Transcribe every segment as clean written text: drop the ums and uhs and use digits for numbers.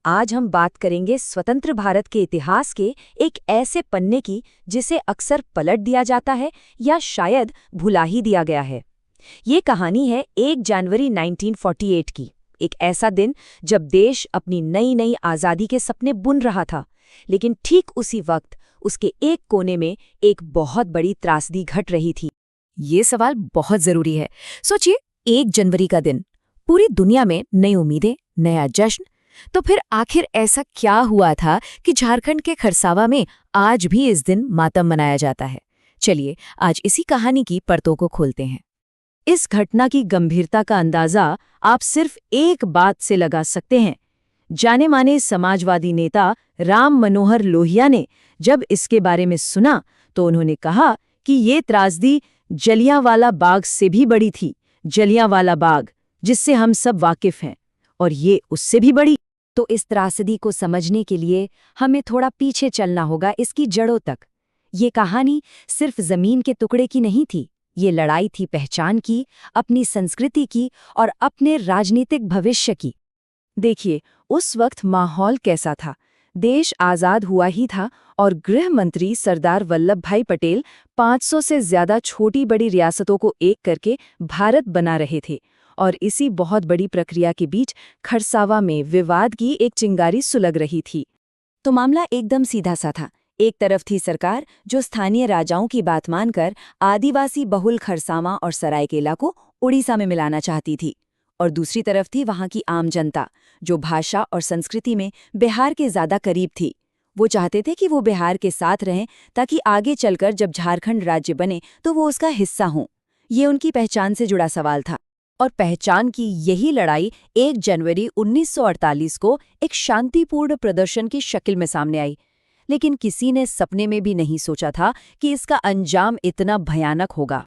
आज हम बात करेंगे स्वतंत्र भारत के इतिहास के एक ऐसे पन्ने की जिसे अक्सर पलट दिया जाता है या शायद भुला ही दिया गया है। ये कहानी है 1 जनवरी 1948 की, एक ऐसा दिन जब देश अपनी नई नई आज़ादी के सपने बुन रहा था। लेकिन ठीक उसी वक्त उसके एक कोने में एक बहुत बड़ी त्रासदी घट रही थी। ये सवाल बहुत जरूरी है। सोचिए, 1 जनवरी का दिन, पूरी दुनिया में नई उम्मीदें, नया जश्न। तो फिर आखिर ऐसा क्या हुआ था कि झारखंड के खरसावा में आज भी इस दिन मातम मनाया जाता है? चलिए आज इसी कहानी की परतों को खोलते हैं। इस घटना की गंभीरता का अंदाजा आप सिर्फ एक बात से लगा सकते हैं। जाने माने समाजवादी नेता राम मनोहर लोहिया ने जब इसके बारे में सुना तो उन्होंने कहा कि ये त्रासदी जलियांवाला बाग से भी बड़ी थी। जलियांवाला बाग, जिससे हम सब वाकिफ हैं, और ये उससे भी बड़ी। तो इस त्रासदी को समझने के लिए हमें थोड़ा पीछे चलना होगा, इसकी जड़ों तक। ये कहानी सिर्फ जमीन के टुकड़े की नहीं थी, ये लड़ाई थी पहचान की, अपनी संस्कृति की और अपने राजनीतिक भविष्य की। देखिए, उस वक्त माहौल कैसा था। देश आज़ाद हुआ ही था और गृह मंत्री सरदार वल्लभ भाई पटेल 500 से ज्यादा छोटी बड़ी रियासतों को एक करके भारत बना रहे थे। और इसी बहुत बड़ी प्रक्रिया के बीच खरसावा में विवाद की एक चिंगारी सुलग रही थी। तो मामला एकदम सीधा सा था। एक तरफ थी सरकार, जो स्थानीय राजाओं की बात मानकर आदिवासी बहुल खरसावा और सरायकेला को उड़ीसा में मिलाना चाहती थी। और दूसरी तरफ थी वहां की आम जनता, जो भाषा और संस्कृति में बिहार के ज्यादा करीब थी। वो चाहते थे कि वो बिहार के साथ रहें, ताकि आगे चलकर जब झारखंड राज्य बने तो वो उसका हिस्सा हों। ये उनकी पहचान से जुड़ा सवाल था। और पहचान की यही लड़ाई 1 जनवरी 1948 को एक शांतिपूर्ण प्रदर्शन की शक्ल में सामने आई। लेकिन किसी ने सपने में भी नहीं सोचा था कि इसका अंजाम इतना भयानक होगा।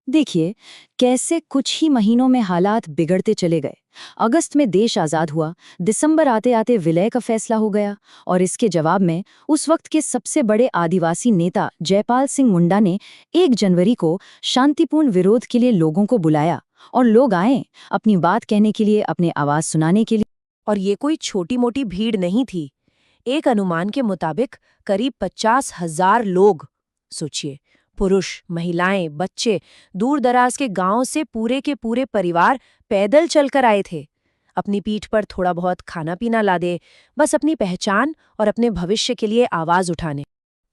देखिए, कैसे कुछ ही महीनों में हालात बिगड़ते चले गए। अगस्त में देश आज़ाद हुआ, दिसंबर आते आते विलय का फैसला हो गया, और इसके जवाब में उस वक्त के सबसे बड़े आदिवासी नेता जयपाल सिंह मुंडा ने 1 जनवरी को शांतिपूर्ण विरोध के लिए लोगों को बुलाया। और लोग आए अपनी बात कहने के लिए, अपने आवाज सुनाने के लिए। और ये कोई छोटी मोटी भीड़ नहीं थी। एक अनुमान के मुताबिक करीब 50,000 लोग। सोचिए, पुरुष, महिलाएं, बच्चे, दूर दराज के गांव से पूरे के पूरे परिवार पैदल चलकर आए थे। अपनी पीठ पर थोड़ा बहुत खाना पीना लादे, बस अपनी पहचान और अपने भविष्य के लिए आवाज उठाने।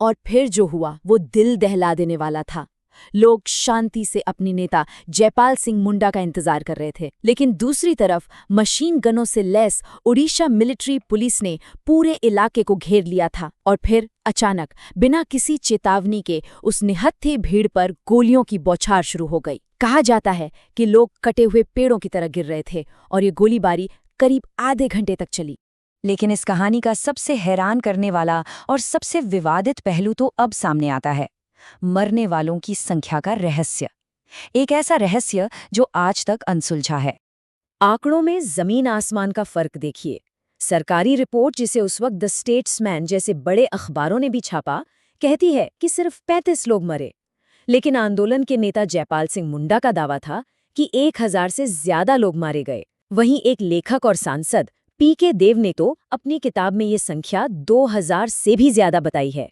और फिर जो हुआ वो दिल दहला देने वाला था। लोग शांति से अपनी नेता जयपाल सिंह मुंडा का इंतजार कर रहे थे, लेकिन दूसरी तरफ मशीन गनों से लैस ओडिशा मिलिट्री पुलिस ने पूरे इलाके को घेर लिया था। और फिर अचानक, बिना किसी चेतावनी के, उस निहत्थे भीड़ पर गोलियों की बौछार शुरू हो गई। कहा जाता है कि लोग कटे हुए पेड़ों की तरह गिर रहे थे, और ये गोलीबारी करीब आधे घंटे तक चली। लेकिन इस कहानी का सबसे हैरान करने वाला और सबसे विवादित पहलू तो अब सामने आता है, मरने वालों की संख्या का रहस्य। एक ऐसा रहस्य जो आज तक अनसुलझा है। आंकड़ों में जमीन आसमान का फर्क देखिए। सरकारी रिपोर्ट, जिसे उस वक्त द स्टेट्समैन जैसे बड़े अखबारों ने भी छापा, कहती है कि सिर्फ 35 लोग मरे। लेकिन आंदोलन के नेता जयपाल सिंह मुंडा का दावा था कि 1000 से ज्यादा लोग मारे गए। वहीं एक लेखक और सांसद पीके देव ने तो अपनी किताब में ये संख्या 2000 से भी ज्यादा बताई है।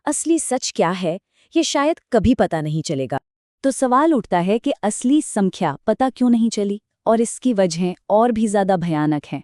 असली सच क्या है, ये शायद कभी पता नहीं चलेगा। तो सवाल उठता है कि असली संख्या पता क्यों नहीं चली, और इसकी वजहें और भी ज्यादा भयानक हैं।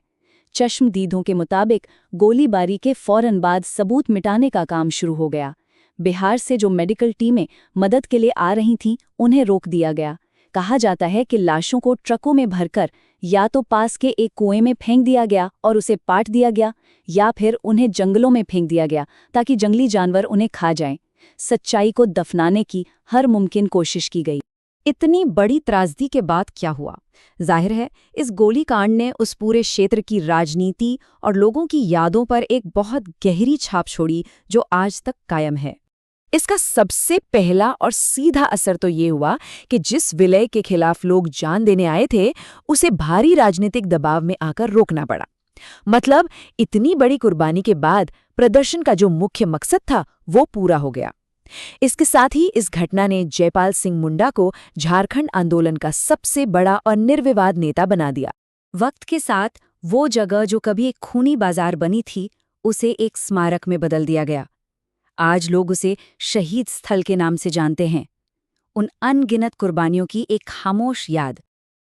चश्मदीदों के मुताबिक गोलीबारी के फौरन बाद सबूत मिटाने का काम शुरू हो गया। बिहार से जो मेडिकल टीमें मदद के लिए आ रही थीं, उन्हें रोक दिया गया। कहा जाता है कि लाशों को ट्रकों में भरकर या तो पास के एक कुएं में फेंक दिया गया और उसे पाट दिया गया, या फिर उन्हें जंगलों में फेंक दिया गया ताकि जंगली जानवर उन्हें खा जाएं। सच्चाई को दफनाने की हर मुमकिन कोशिश की गई। इतनी बड़ी त्रासदी के बाद क्या हुआ? जाहिर है, इस गोलीकांड ने उस पूरे क्षेत्र की राजनीति और लोगों की यादों पर एक बहुत गहरी छाप छोड़ी, जो आज तक कायम है। इसका सबसे पहला और सीधा असर तो ये हुआ कि जिस विलय के खिलाफ लोग जान देने आए थे, उसे भारी राजनीतिक दबाव में आकर रोकना पड़ा। मतलब, इतनी बड़ी कुर्बानी के बाद प्रदर्शन का जो मुख्य मकसद था, वो पूरा हो गया। इसके साथ ही इस घटना ने जयपाल सिंह मुंडा को झारखंड आंदोलन का सबसे बड़ा और निर्विवाद नेता बना दिया। वक्त के साथ वो जगह जो कभी एक खूनी बाजार बनी थी, उसे एक स्मारक में बदल दिया गया। आज लोग उसे शहीद स्थल के नाम से जानते हैं, उन अनगिनत कुर्बानियों की एक खामोश याद।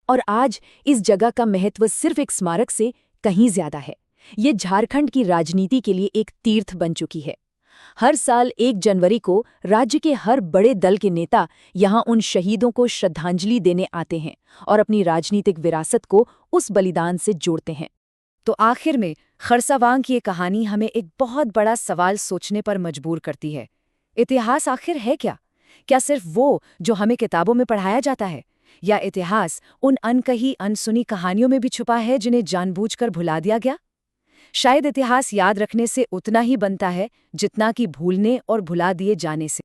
और आज इस जगह का महत्व सिर्फ एक स्मारक से कहीं ज्यादा है। ये झारखंड की राजनीति के लिए एक तीर्थ बन चुकी है। हर साल 1 जनवरी को राज्य के हर बड़े दल के नेता यहाँ उन शहीदों को श्रद्धांजलि देने आते हैं और अपनी राजनीतिक विरासत को उस बलिदान से जोड़ते हैं। तो आखिर में खरसावां की ये कहानी हमें एक बहुत बड़ा सवाल सोचने पर मजबूर करती है। इतिहास आखिर है क्या? क्या सिर्फ वो जो हमें किताबों में पढ़ाया जाता है, या इतिहास उन अनकही अनसुनी कहानियों में भी छुपा है जिन्हें जानबूझकर भुला दिया गया? शायद इतिहास याद रखने से उतना ही बनता है जितना कि भूलने और भुला दिए जाने से।